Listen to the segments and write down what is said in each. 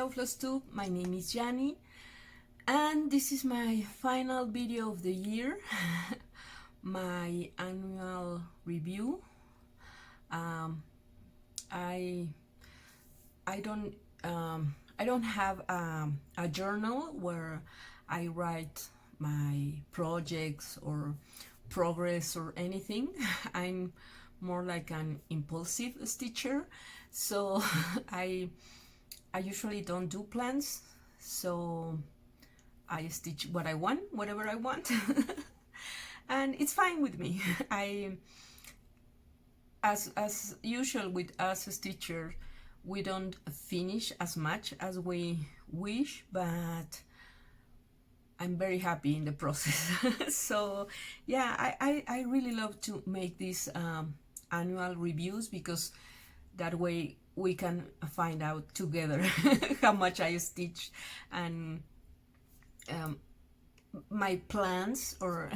Hello Flosstube, my name is Yanni, and this is my final video of the year, my annual review. I don't have a journal where I write my projects or progress or anything. I'm more like an impulsive stitcher, so I usually don't do plans, so I stitch what I want, whatever I want, and it's fine with me. As usual with us stitchers, we don't finish as much as we wish, but I'm very happy in the process. So yeah, I really love to make these annual reviews, because that way we can find out together how much I stitch and my plans, or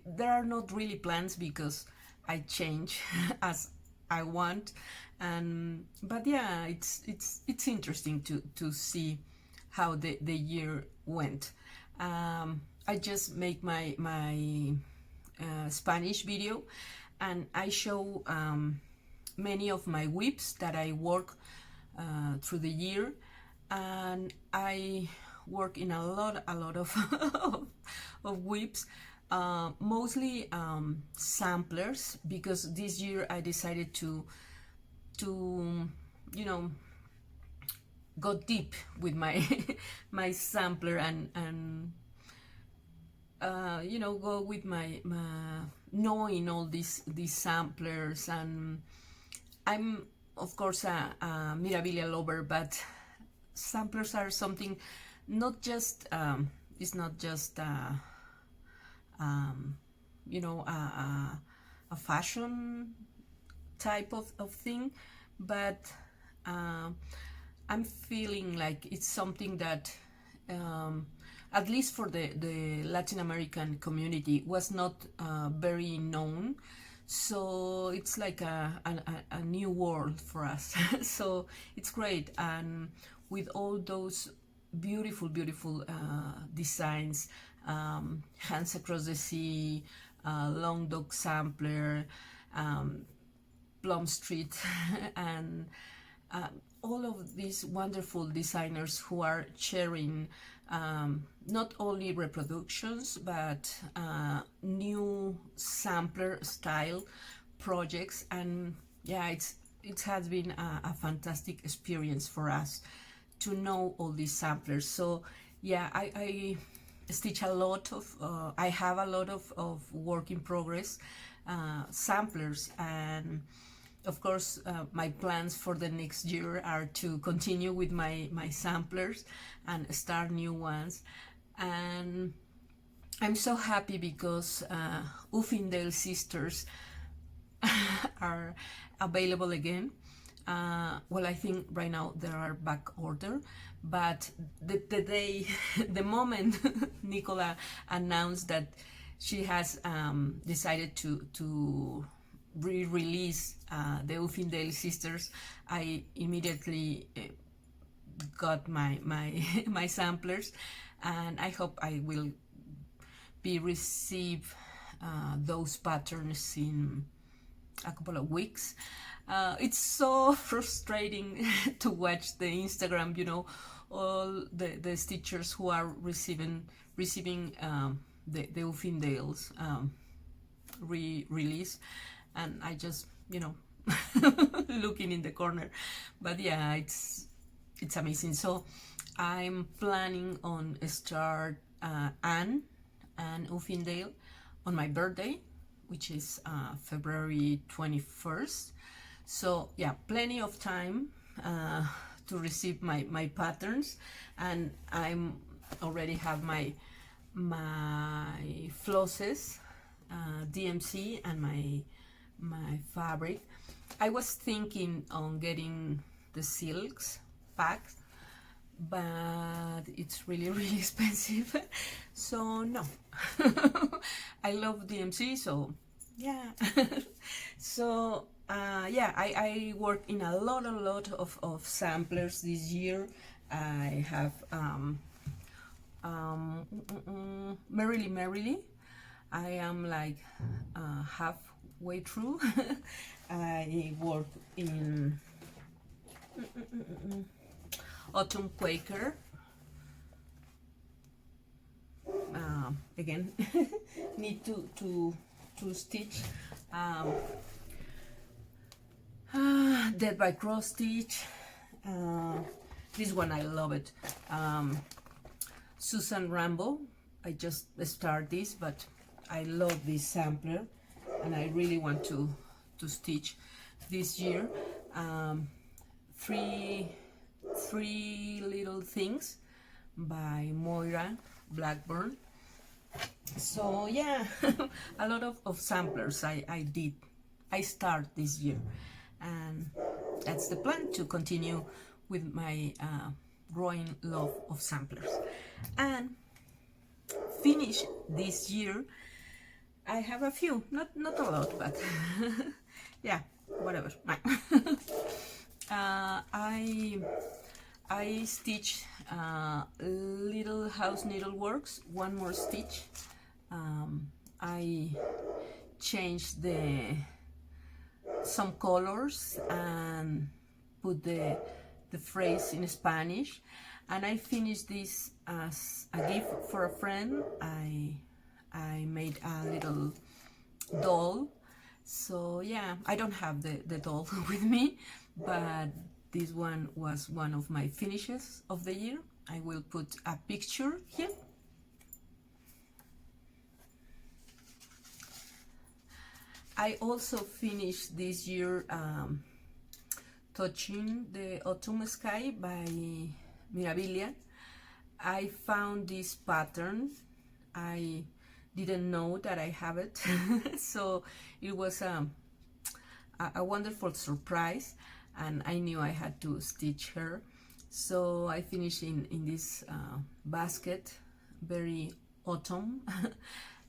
there are not really plans because I change as I want, and but yeah, it's interesting to see how the year went. I just make my Spanish video, and I show many of my whips that I work through the year, and I work in a lot of of whips, mostly samplers, because this year I decided to go deep with my my sampler and go with my knowing all these samplers. And I'm of course a Mirabilia lover, but samplers are something not just it's not just a fashion type of thing, but I'm feeling like it's something that at least for the Latin American community was not very known. So it's like a new world for us. So it's great, and with all those beautiful designs, Hands Across the Sea, Long Dog Sampler, Plum Street, and all of these wonderful designers who are sharing not only reproductions, but new sampler style projects. And yeah, it has been a fantastic experience for us to know all these samplers. So yeah, I stitch a lot of I have a lot of work in progress samplers, and of course my plans for the next year are to continue with my samplers and start new ones. And I'm so happy because Uffindale sisters are available again. Well, I think right now there are back order, but the moment Nicola announced that she has decided to re-release the Uffindale sisters, I immediately got my my samplers, and I hope I will be receive those patterns in a couple of weeks. It's so frustrating to watch the Instagram, all the stitchers who are receiving the Uffindales release, and I just looking in the corner. But yeah, it's amazing. So I'm planning on start Anne and Uffindale on my birthday, which is February 21st. So yeah, plenty of time to receive my patterns, and I'm already have my flosses, DMC, and my fabric. I was thinking on getting the silks packed, but it's really expensive. So no. I love DMC, so yeah. So yeah, I worked in a lot of samplers this year. I have Merrily. I am like halfway through. I work in Autumn Quaker. Again, need to stitch. Dead by cross stitch. This one I love it. Susan Rambo. I just start this, but I love this sampler, and I really want to stitch this year. Three Little Things by Moira Blackburn. So yeah, a lot of samplers I start this year, and that's the plan, to continue with my growing love of samplers. And finish this year, I have a few, not a lot, but yeah, whatever. I stitch Little House Needleworks, one more stitch. I changed some colors and put the phrase in Spanish, and I finished this as a gift for a friend. I made a little doll. So yeah, I don't have the doll with me, but this one was one of my finishes of the year. I will put a picture here. I also finished this year Touching the Autumn Sky by Mirabilia. I found this pattern. I didn't know that I have it, so it was a wonderful surprise, and I knew I had to stitch her. So I finished in this basket, very autumn.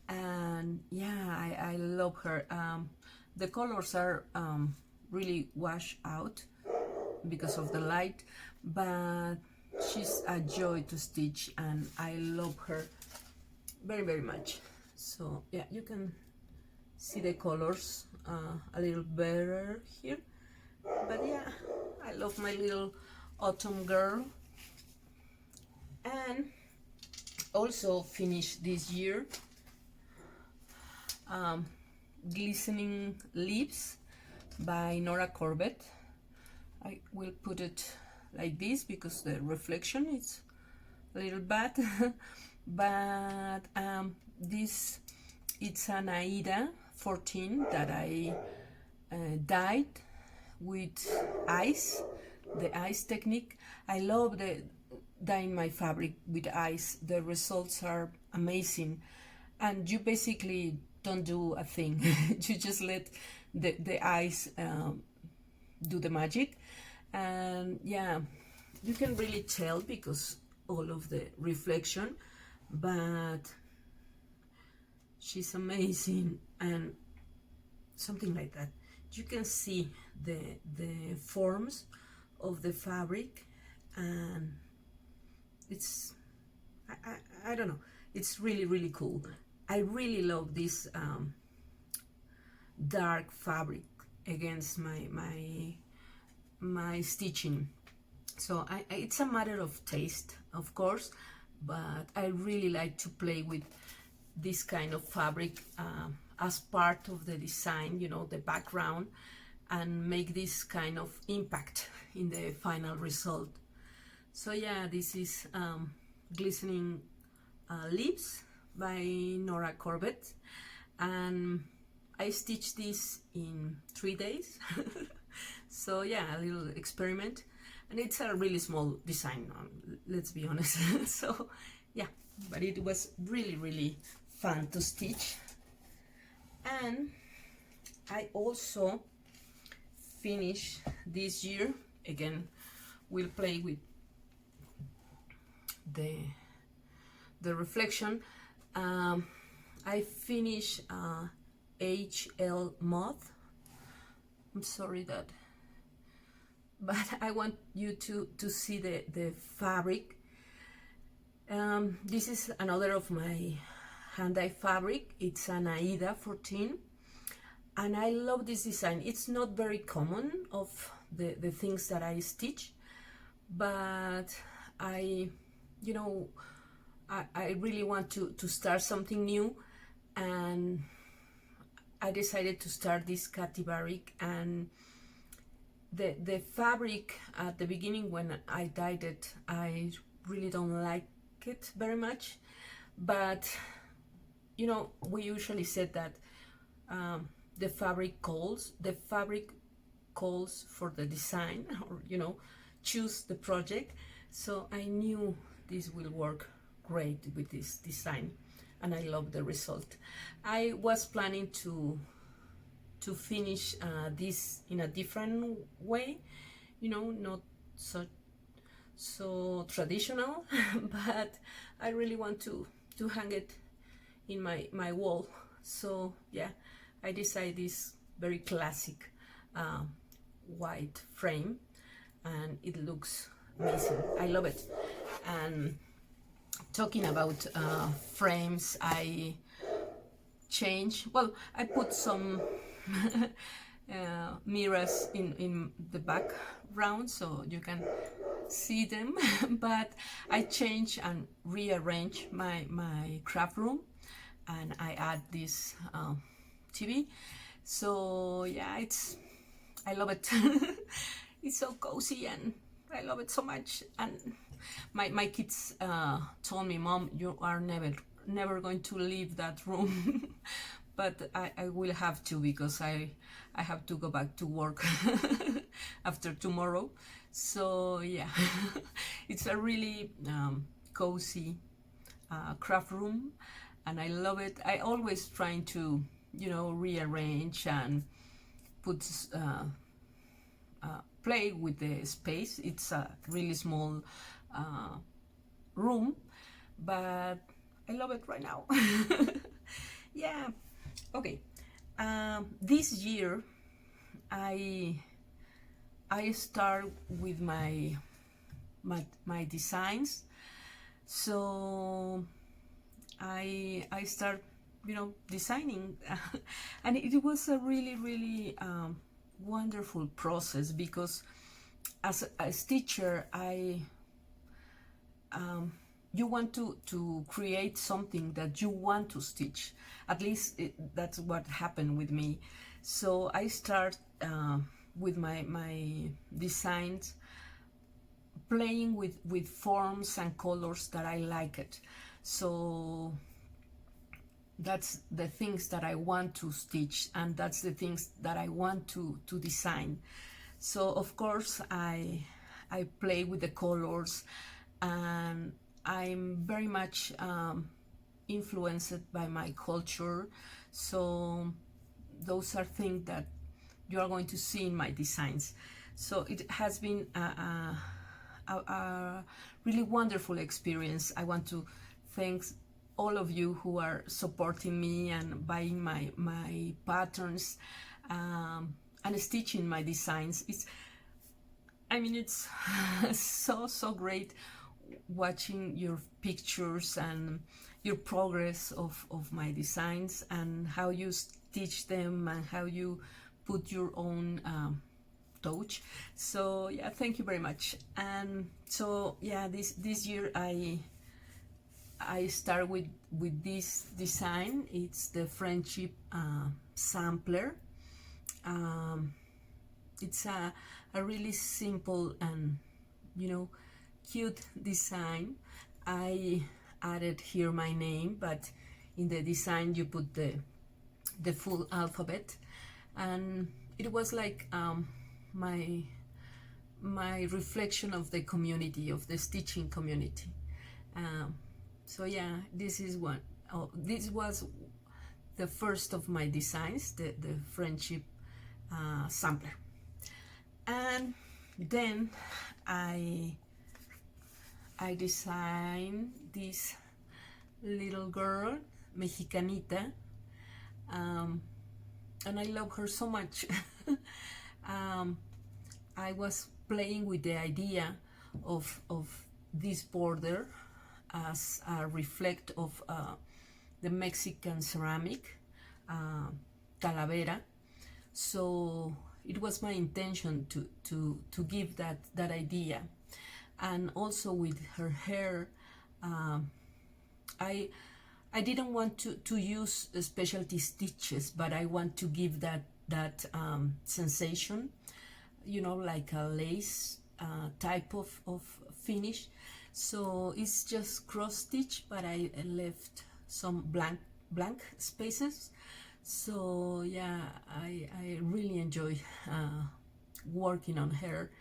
And yeah, I love her. The colors are really washed out because of the light, but she's a joy to stitch, and I love her very much. So yeah, you can see the colors a little better here, but yeah, I love my little autumn girl. And also finished this year Glistening Leaves by Nora Corbett. I will put it like this because the reflection is a little bad. But this, it's an Aida 14 that I dyed with ice, the ice technique. I love dyeing my fabric with ice. The results are amazing, and you basically don't do a thing. You just let the ice do the magic. And yeah, you can really tell because all of the reflection, but she's amazing. And something like that, you can see the forms of the fabric, and it's I don't know, it's really cool. I really love this dark fabric against my stitching. So it's a matter of taste, of course, but I really like to play with this kind of fabric as part of the design, you know, the background, and make this kind of impact in the final result. So yeah, this is Glistening Leaves by Nora Corbett, and I stitched this in 3 days. So yeah, a little experiment, and it's a really small design, let's be honest. So yeah, but it was really fun to stitch. And I also finished this year, again, we'll play with the reflection. I finished HL Moth I'm sorry that, but I want you to see the fabric. This is another of my hand-dyed fabric. It's an Aida 14, and I love this design. It's not very common of the things that I stitch, but I really want to start something new, and I decided to start this Katibarik. And the fabric at the beginning when I dyed it, I really don't like it very much, but we usually said that the fabric calls for the design, or choose the project. So I knew this will work great with this design, and I love the result. I was planning to finish this in a different way, not so traditional, but I really want to hang it in my wall. So yeah, I decided this very classic white frame, and it looks amazing. I love it. And talking about frames, I put some mirrors in the background so you can see them, but I change and rearrange my craft room, and I add this TV. So yeah, I love it. It's so cozy, and I love it so much. And my kids told me, "Mom, you are never going to leave that room." But I will have to, because I have to go back to work after tomorrow. So yeah, it's a really cozy craft room, and I love it. I always trying to rearrange and put play with the space. It's a really small room, but I love it right now. Yeah. Okay. This year I start with my designs. So I start designing, and it was a really wonderful process, because as a stitcher, you want to create something that you want to stitch. At least that's what happened with me. So I start with my designs, playing with forms and colors that I like it. So that's the things that I want to stitch, and that's the things that I want to design. So of course I play with the colors, and I'm very much influenced by my culture. So those are things that you are going to see in my designs. So it has been a really wonderful experience. I want to thank all of you who are supporting me and buying my patterns and stitching my designs. It's so great watching your pictures and your progress of my designs, and how you stitch them, and how you put your own touch. So yeah, thank you very much. And so yeah, this year I start with this design. It's the Friendship sampler. It's a really simple and cute design. I added here my name, but in the design you put the full alphabet, and it was like my reflection of the community, of the stitching community. So yeah, this was the first of my designs, the Friendship sampler. And then I designed this little girl, Mexicanita, and I love her so much. I was playing with the idea of this border as a reflect of the Mexican ceramic, Talavera. So it was my intention to give that idea. And also with her hair, I didn't want to use specialty stitches, but I want to give that sensation, you know, like a lace type of finish. So it's just cross stitch, but I left some blank spaces. So yeah, I really enjoy working on her.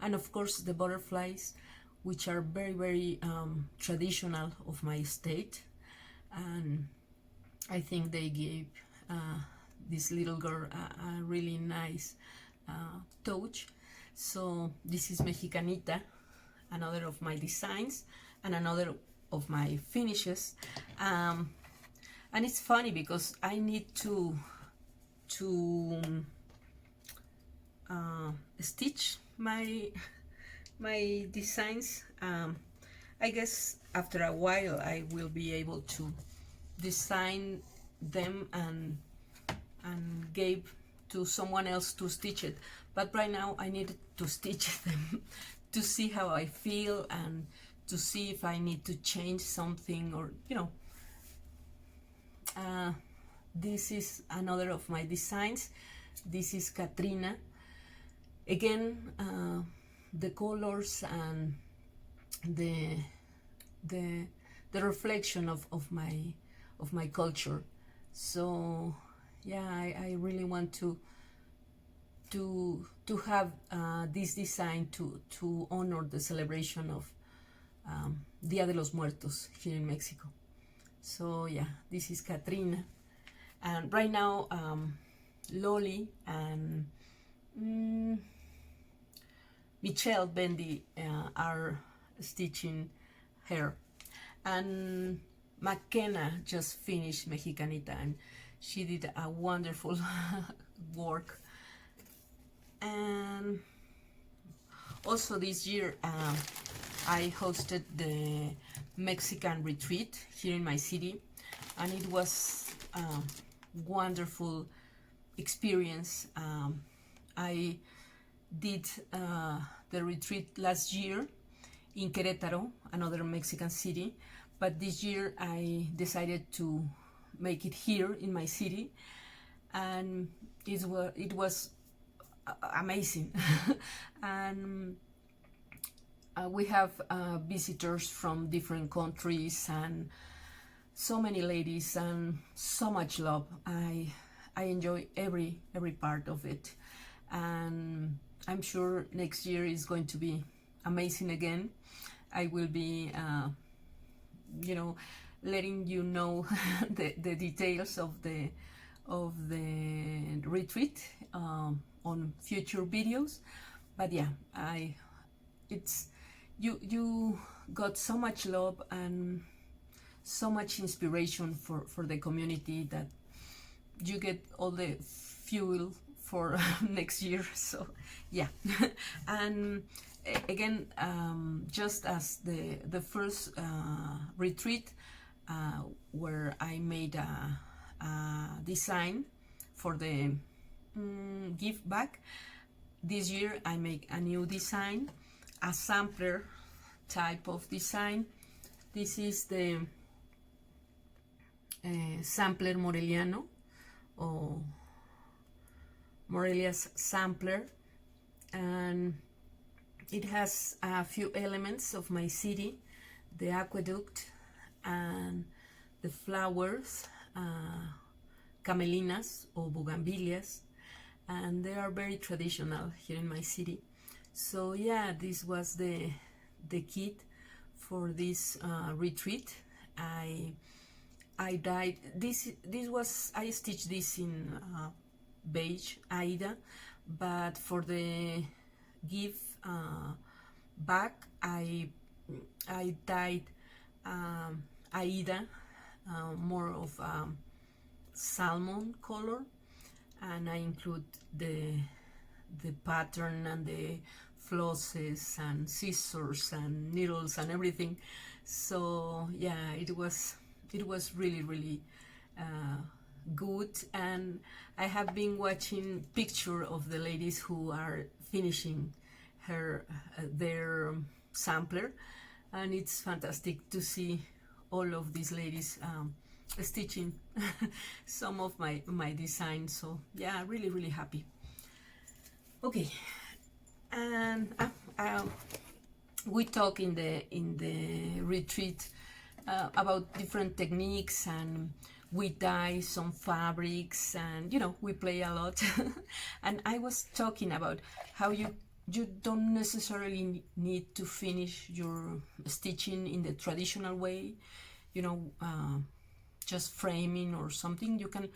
And of course the butterflies, which are very traditional of my state, and I think they gave this little girl a really nice touch. So this is Mexicanita, another of my designs and another of my finishes. And it's funny because I need to stitch my designs. I guess after a while I will be able to design them and give to someone else to stitch it, but right now I need to stitch them to see how I feel and to see if I need to change something, or you know. This is another of my designs. This is Katrina. Again, the colors and the reflection of my culture. So yeah, I really want to have this design to honor the celebration of Dia de los Muertos here in Mexico. So yeah, this is Katrina, and right now Loli and Michelle Bendy are stitching her, and McKenna just finished Mexicanita, and she did a wonderful work. And also this year I hosted the Mexican retreat here in my city, and it was a wonderful experience. I did the retreat last year in Querétaro, another Mexican city, but this year I decided to make it here in my city, and it was amazing. And we have visitors from different countries and so many ladies and so much love. I enjoy every part of it, and I'm sure next year is going to be amazing again. I will be you know, letting you know the details of the retreat on future videos. But yeah, you got so much love and so much inspiration for the community that you get all the fuel for next year. So yeah. And again, just as the first retreat where I made a design for the give back, this year I make a new design, a sampler type of design. This is the sampler Moreliano, or Morelia's sampler, and it has a few elements of my city, the aqueduct and the flowers, camelinas or bougainvilleas, and they are very traditional here in my city. So yeah, this was the kit for this retreat. I dyed this was, I stitched this in beige Aida, but for the give back I dyed Aida, more of salmon color, and I include the the pattern and the flosses and scissors and needles and everything. So yeah, it was really good. And I have been watching picture of the ladies who are finishing their sampler, and it's fantastic to see all of these ladies stitching some of my designs. So yeah, really happy. Okay, and we talk in the retreat about different techniques, and we dye some fabrics, and we play a lot. And I was talking about how you don't necessarily need to finish your stitching in the traditional way, just framing or something. You can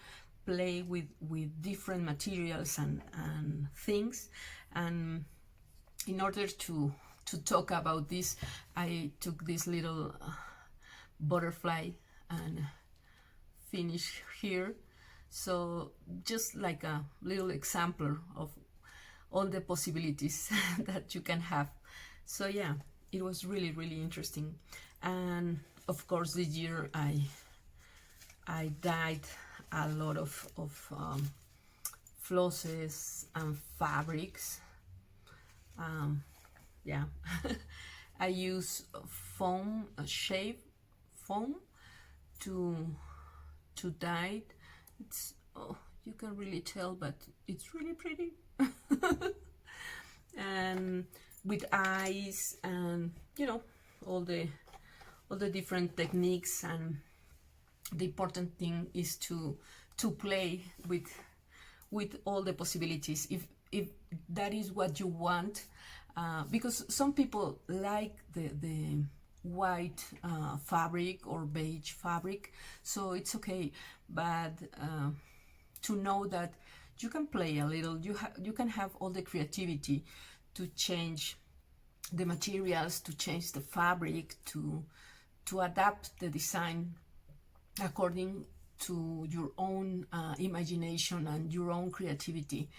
play with different materials and things. And in order to talk about this, I took this little butterfly and finish here. So just like a little example of all the possibilities that you can have. So yeah, it was really interesting. And of course this year I dyed a lot of flosses and fabrics. Yeah. I use foam, shave foam to dye. It's, oh, you can really tell, but it's really pretty. And with eyes, and all the different techniques. And the important thing is to play with all the possibilities, if that is what you want, because some people like the white fabric or beige fabric, so it's okay. But to know that you can play a little, you can have all the creativity to change the materials, to change the fabric, to adapt the design according to your own imagination and your own creativity,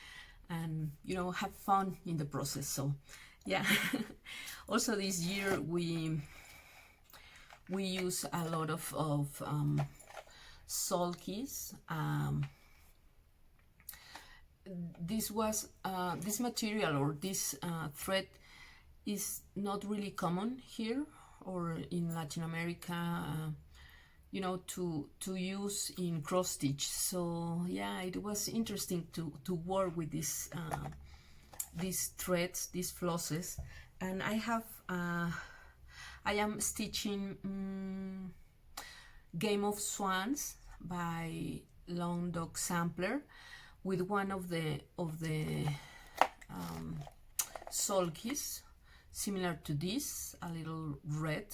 and have fun in the process. So yeah. Also this year we use a lot of sulkies. This material or this thread is not really common here or in Latin America, to use in cross stitch. So yeah, it was interesting to work with these threads, these flosses. And I am stitching Game of Swans by Long Dog Sampler with one of the sulkies similar to this, a little red,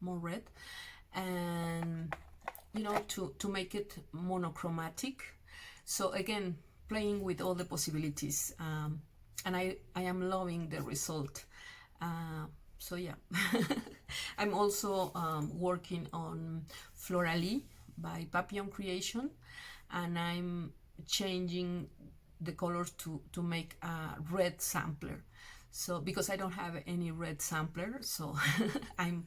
more red, and to make it monochromatic. So again, playing with all the possibilities, and I am loving the result. So yeah. I'm also working on Florally by Papillon Creation, and I'm changing the colors to make a red sampler. So because I don't have any red sampler, so I'm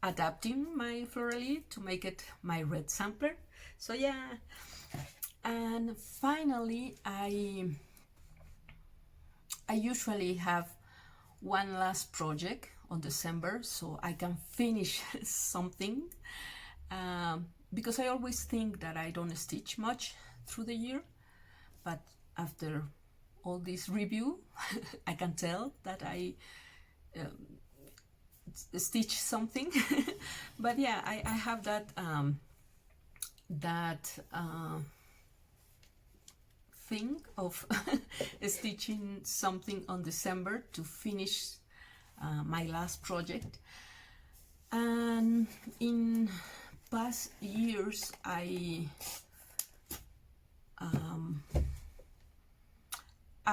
adapting my Florally to make it my red sampler. So yeah. And finally, I usually have one last project on December, so I can finish something, because I always think that I don't stitch much through the year, but after all this review I can tell that I stitch something. But yeah, I have that thing of stitching something on December to finish my last project. And in past years I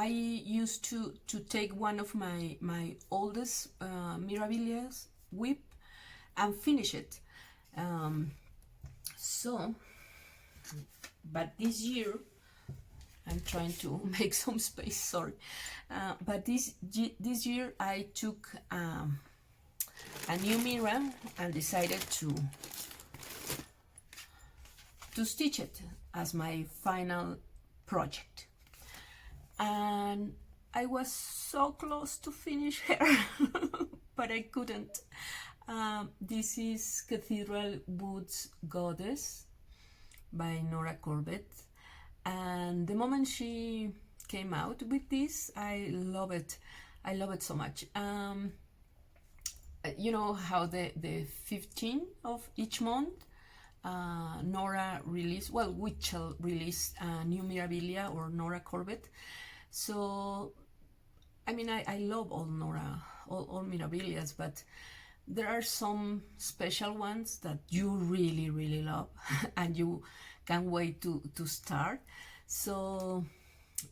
used to take one of my oldest Mirabilias whip and finish it. So, but this year I'm trying to make some space, sorry. But this year I took a new mirror and decided to stitch it as my final project. And I was so close to finish her, but I couldn't. This is Cathedral Woods Goddess by Nora Corbett. And the moment she came out with this, I love it. I love it so much. You know how the 15th of each month, Nora released, well, Witchell released a new Mirabilia or Nora Corbett. So, I mean, I love all Nora, all Mirabilias, but there are some special ones that you really, really love and you can't wait to start. So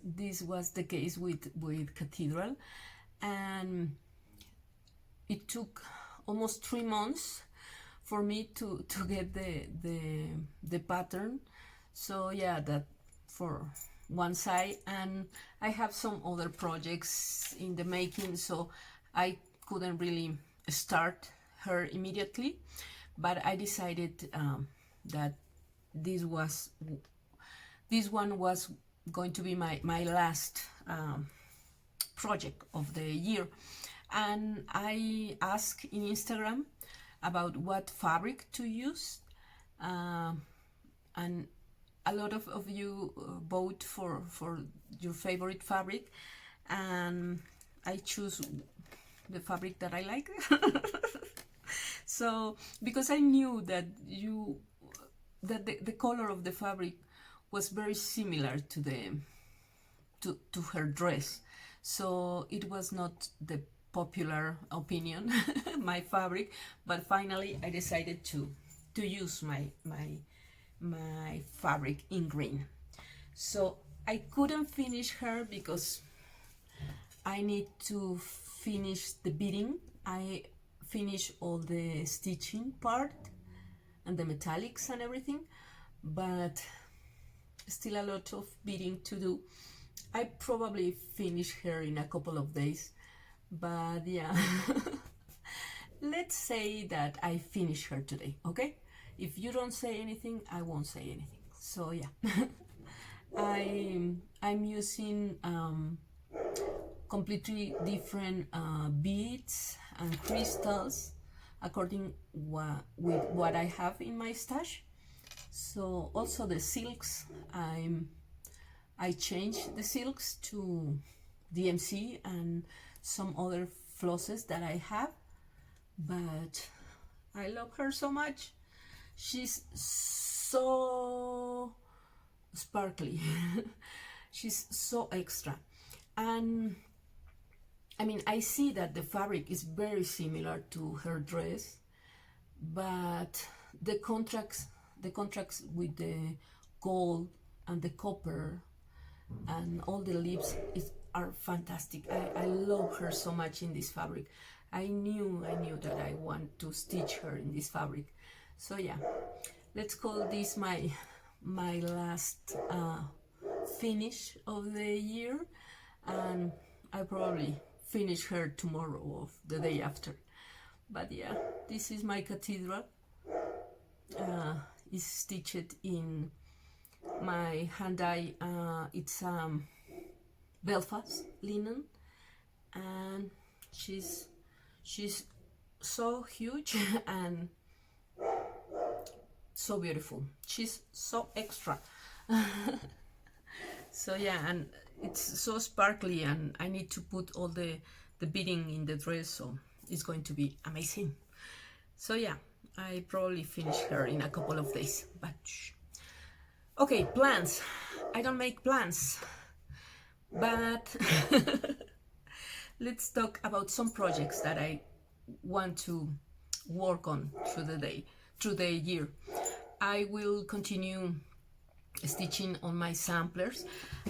this was the case with Cathedral, and it took almost 3 months for me to get the pattern. So yeah, that for one side, and I have some other projects in the making, so I couldn't really start her immediately, but I decided that this one was going to be my last project of the year. And I asked in Instagram about what fabric to use, and a lot of you vote for your favorite fabric, and I choose the fabric that I like. So because I knew that the color of the fabric was very similar to her dress, so it was not the popular opinion, my fabric, but finally I decided to use my fabric in green. So I couldn't finish her because I need to finish the beading. I finished all the stitching part and the metallics and everything, but still a lot of beading to do. I probably finish her in a couple of days, but yeah. Let's say that I finish her today, okay? If you don't say anything, I won't say anything. So yeah. I'm using completely different beads and crystals according with what I have in my stash. So also the silks, I changed the silks to DMC and some other flosses that I have, but I love her so much. She's so sparkly. She's so extra. And I mean, I see that the fabric is very similar to her dress, but the contracts with the gold and the copper and all the leaves are fantastic. I love her so much in this fabric. I knew that I want to stitch her in this fabric. So yeah, let's call this my last finish of the year, and I probably finish her tomorrow or the day after. But yeah, this is my Cathedral. It's stitched in my hand-dye. It's Belfast linen, and she's so huge and so beautiful. She's so extra. So yeah, and it's so sparkly, and I need to put all the beading in the dress, so it's going to be amazing. So yeah, I probably finish her in a couple of days, but okay, plans. I don't make plans, but let's talk about some projects that I want to work on through the year. I will continue stitching on my samplers.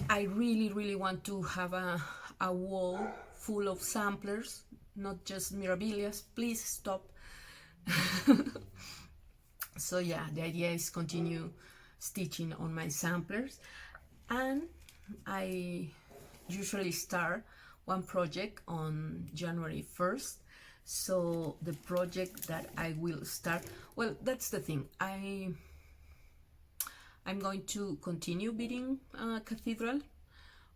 I really want to have a wall full of samplers, not just Mirabilias. Please stop. So yeah, the idea is continue stitching on my samplers, and I usually start one project on January 1st. So the project that I will start, well, that's the thing. I'm going to continue beating Cathedral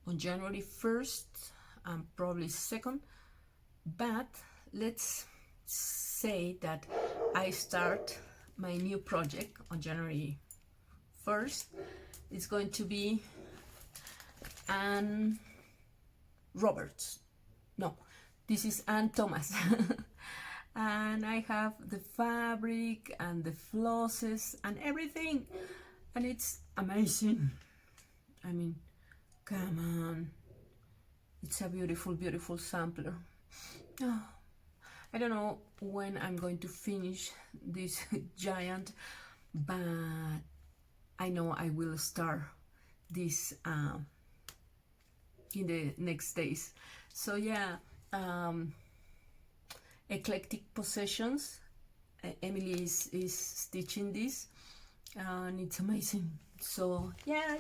on January 1st and probably 2nd, but let's say that I start my new project on January 1st. It's going to be Anne Roberts. No, this is Anne Thomas. And I have the fabric and the flosses and everything, and it's amazing. I mean, come on, it's a beautiful, beautiful sampler. Oh, I don't know when I'm going to finish this giant, but I know I will start this in the next days. So yeah, Eclectic Possessions. Emily is stitching this, and it's amazing. So yeah,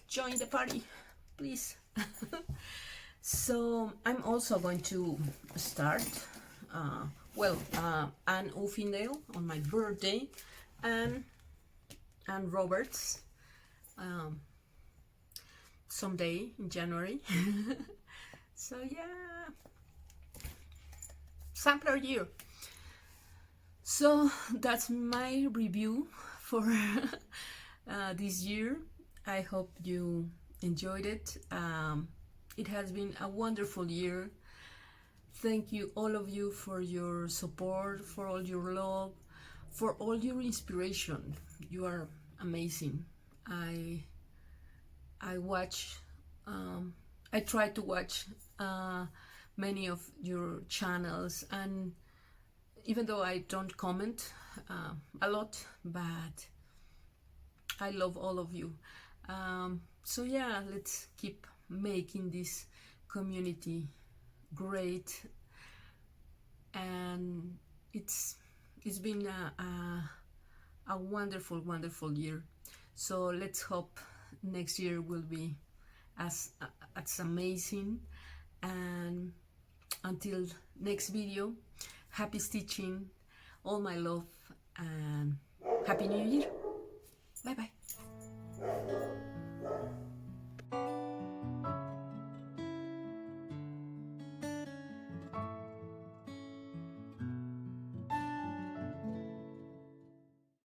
join the party, please. So I'm also going to start Anne Uffindale on my birthday, and Roberts someday in January. So yeah, sampler year. So that's my review for this year. I hope you enjoyed it. It has been a wonderful year. Thank you, all of you, for your support, for all your love, for all your inspiration. You are amazing. I watch, I try to watch many of your channels, and even though I don't comment a lot, but I love all of you. So yeah, let's keep making this community great, and it's been a wonderful, wonderful year. So let's hope next year will be as amazing. And until next video, happy stitching, all my love, and happy new year. Bye bye.